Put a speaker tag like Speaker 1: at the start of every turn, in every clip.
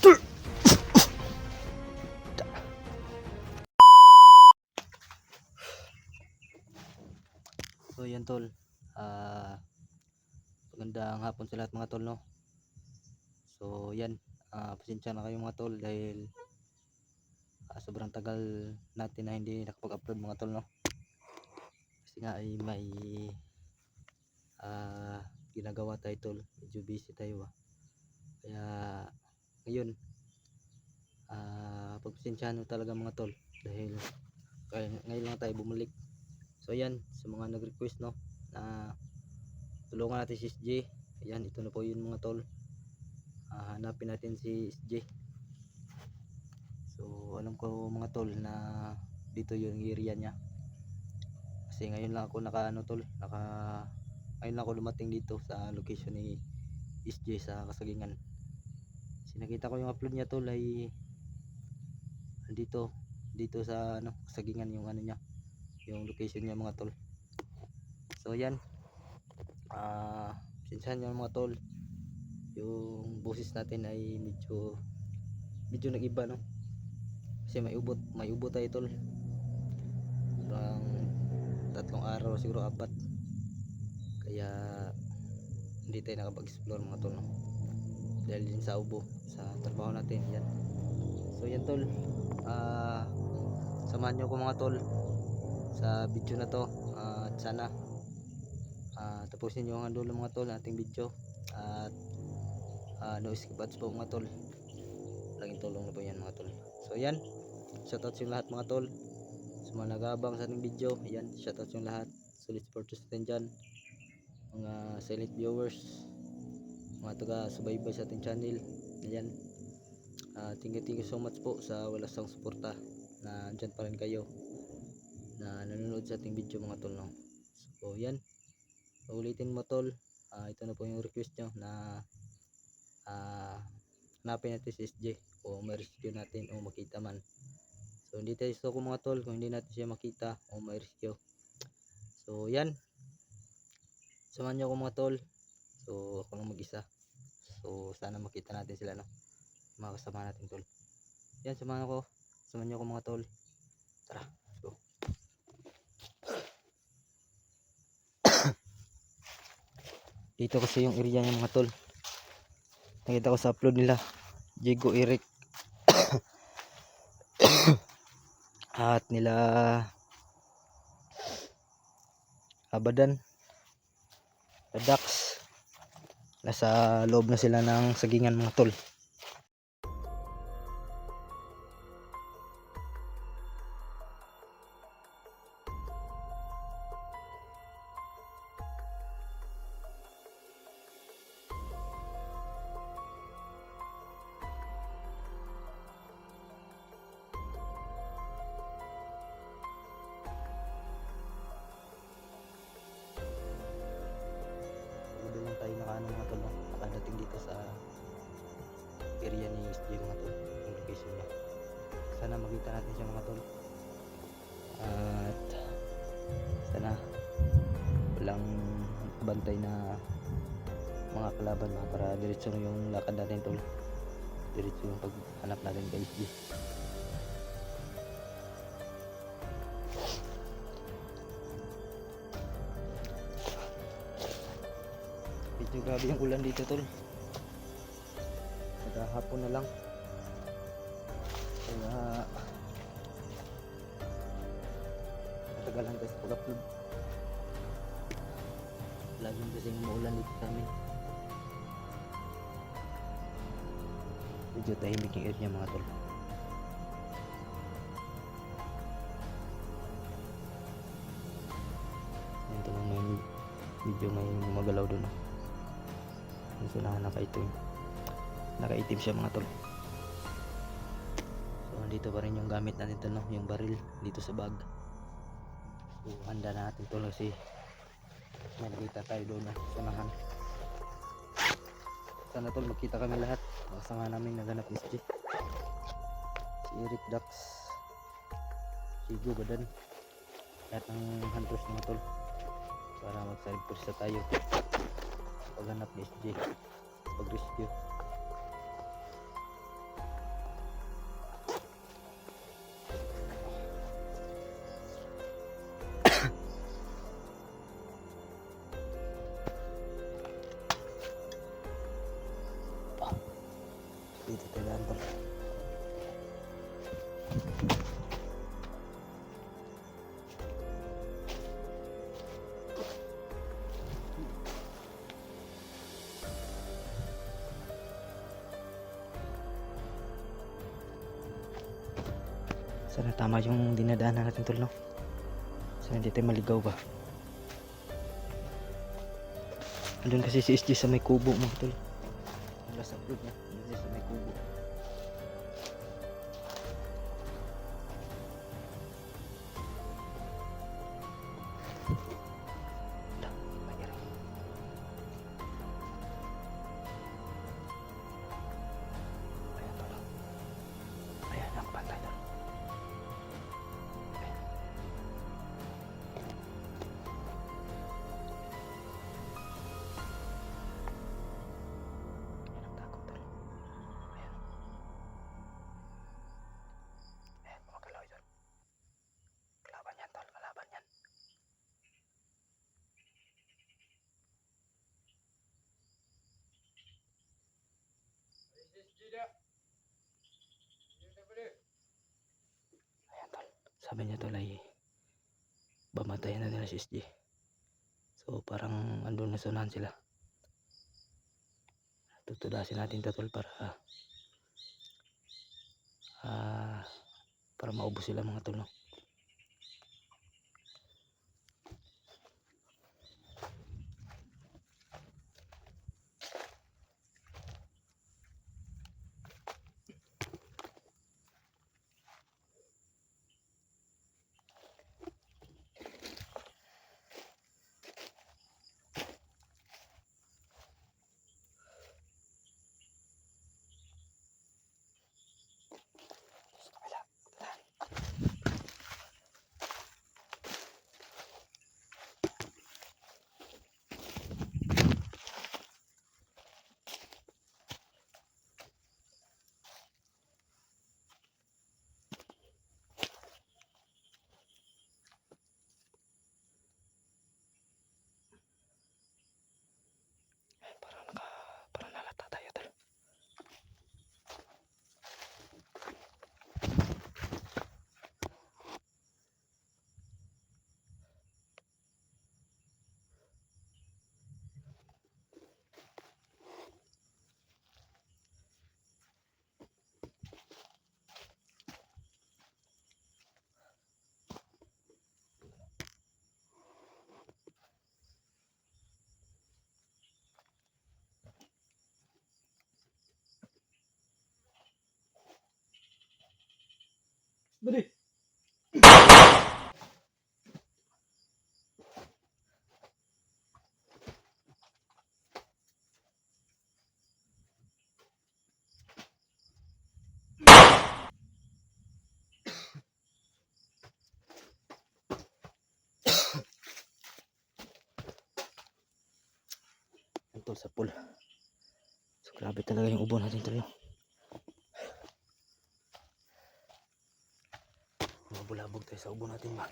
Speaker 1: So yan tol, magandang hapon sa lahat mga tol, no. So yan, pasensya na kayo mga tol dahil sobrang tagal natin na hindi nakapag-upload mga tol, no. Kasi nga ay may ginagawa tayo tol, medyo busy tayo kaya ngayon pagpasensyahan nyo talaga mga tol dahil ngayon lang tayo bumalik. So yan, sa mga nag-request, no, na tulungan natin si SJ. Ayan, ito na po yun mga tol. Hanapin natin si SJ. So alam ko mga tol na dito yung area niya. Kasi ngayon lang ako ngayon lang ako dumating dito sa location ni SJ sa Kasagingan. Kasi nakita ko yung upload niya tol ay dito sa Kasagingan yung niya, yung location niya mga tol. So yan, pasensyahan nyo mga tol, yung boses natin ay medyo nag-iba, no, kasi may ubot tayo tol. Parang 3 araw siguro 4, kaya hindi tayo nakapag-explore mga tol, no, dahil din sa ubo sa trabaho natin. Yan, so yan tol, samahan nyo ko mga tol sa video na to, at sana tapusin nyo ang dulo mga tol ating video, at no skip ads po mga tol, laging tulong na po yan mga tol. So yan, shoutout sa lahat mga tol sa mga nag-aabang sa ating video. Yan, shoutout sa lahat, solid supporters natin dyan, mga silent viewers, mga taga-subaybay sa ating channel. Yan, thank you so much po sa walang suporta, na andyan pa rin kayo na nanonood sa ating video mga tol, no. So yan, ulitin mo tol, ito na po yung request nyo na hanapin natin si SJ o ma-rescue natin o makita man. So hindi tayo gusto ko mga tol kung hindi natin siya makita o ma-rescue. So yan, samahan nyo ako mga tol. So ako lang mag-isa, so sana makita natin sila, no, mga kasama natin tol. Yan, samahan nyo ako mga tol. Tara, let's go. Dito kasi yung area niya mga tol, nakita ko sa upload nila, Diego Eric at nila Abadan, Dax, nasa loob na sila ng Sagingan mga tol. Tayo mga tol, nakadating dito sa area ni SJ mga tol, yung location niya. Sana makita natin siya mga tol, at sana walang bantay na mga kalaban, para diretso yung lakad natin tol, diretso yung paghanap natin kay SJ. Medyo grabe yung ulan dito tol, hapon na lang, kaya natagalan tayo sa pag-upload. Laging kasing umuulan dito sa amin, medyo tahimik yung area mga tol. Yan tol, may medyo may magalaw doon, yung sila nakaitim siya mga tol. So andito pa rin yung gamit natin tol, no, yung baril dito sa bag. So handa na natin tol kasi may nakita tayo doon na sanahan. Sana tol magkita kami lahat, kasama namin naghanap ni SJ, si Eric, Dax, si Abadan, lahat ng hunters mga tol, para mag-side push tayo paghanap ni SJ, pag-rescue. Sana tama yung dinadaanan natin tol, no? Sana hindi tayo maligaw ba. Andun kasi si SG sa may kubo mga tol. Ang last upload niya, andun sa may kubo. Sabi niya tol ay bamatayan na nila si SG. So parang andun na sunahan sila. Tutudasin natin to tol para maubos sila mga tol, no? Parang nalata tayo tol. Budi. Tol sa pool. So grabe talaga yung ubo natin tol, no? Mabulabog tayo sa ubo natin ba.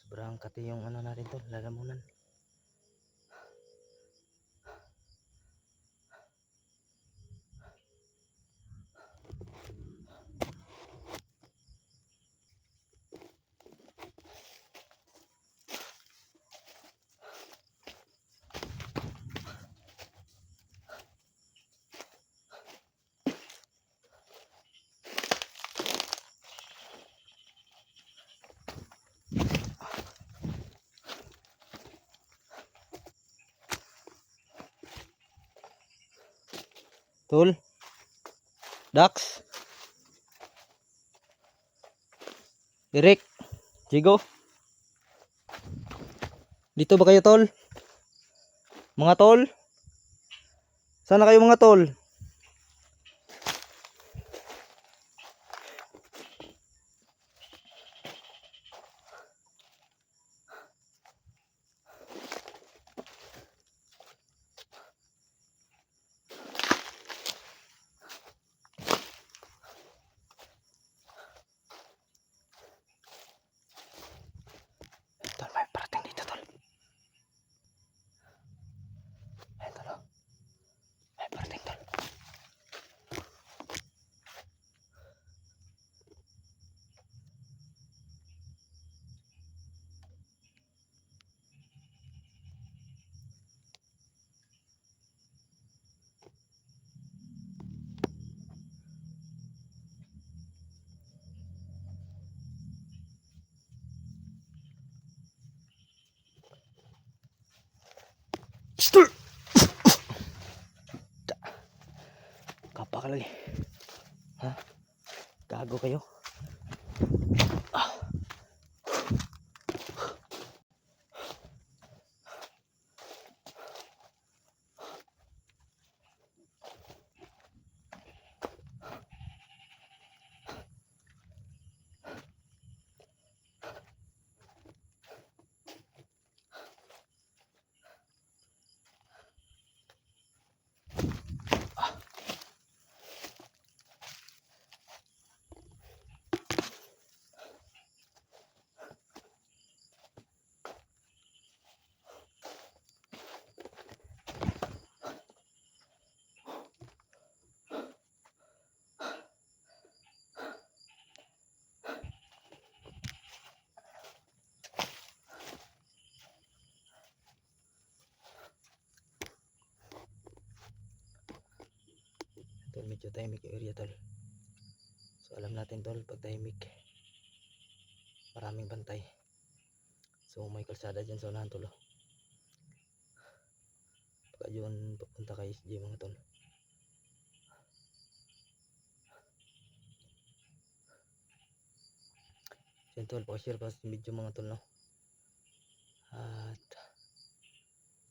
Speaker 1: Sobrang kati yung ano natin tol, lalamunan. Tol, Dax, Derek, Jigo. Dito ba kayo tol? Mga tol? Sana kayo mga tol? Tol, may parating dito tol. Ayan tol, oh. May parating tol. Stol! Kapakalali. Ha? Gago kayo. Tol, medyo tahimik yung area tol. So alam natin tol, pag tahimik maraming bantay. So may kalsada dyan sa unahan tol. Pagka yun papunta kay SG mga tol. So yun tol, pakishare pa sa video mga tol no. At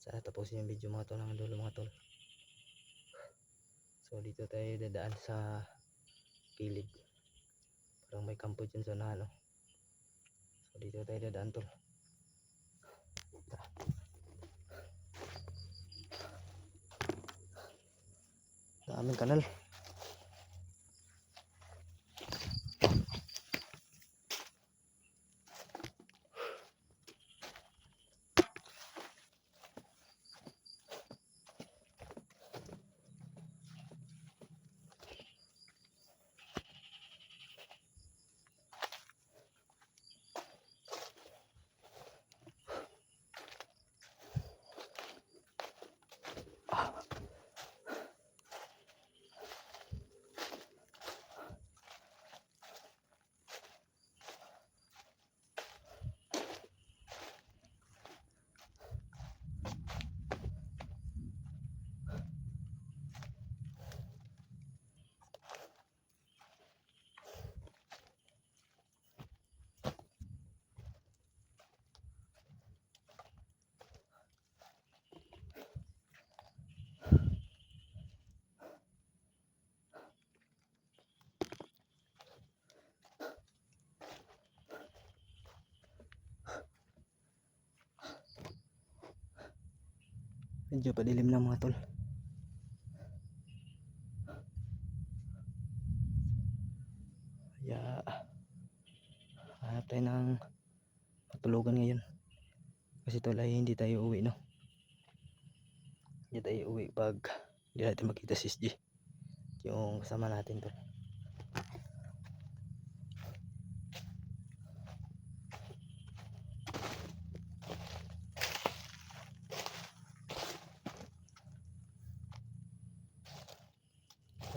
Speaker 1: sana tapusin yung video mga tol hanggang dulo mga tol. So dito tayo dadaan sa kilid. Parang may kampo dyan sa unahan no. So dito tayo dadaan tol. Tara. Daming kanal. Medyo padilim na mga tol. Kaya hanap tayo ng matulugan ngayon. Kasi tol ay hindi tayo uwi no. Hindi tayo uwi pag hindi natin makita si SG. Yung kasama natin tol.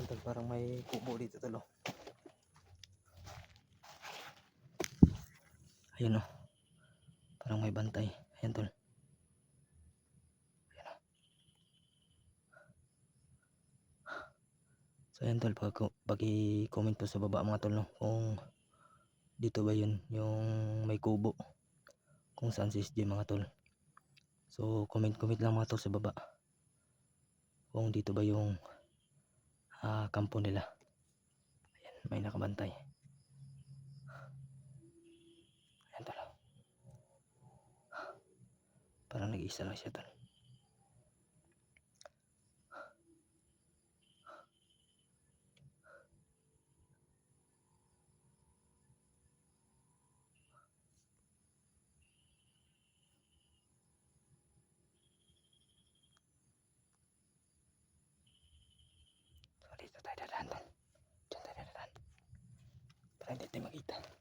Speaker 1: Tol, parang may kubo dito tol. Ayun o. Parang may bantay. Ayan tol. Ayan o. So ayan tol, pag-i-comment po sa baba mga tol no, kung dito ba yun yung may kubo, kung saan si SG mga tol. So comment lang mga tol sa baba kung dito ba yung kampo nila. Ayan, may nakabantay. Ayan tol. Parang nag-iisa lang siya tol. So dito tayo dadaan tol. Diyan tayo dadaan. Para hindi tayo makita.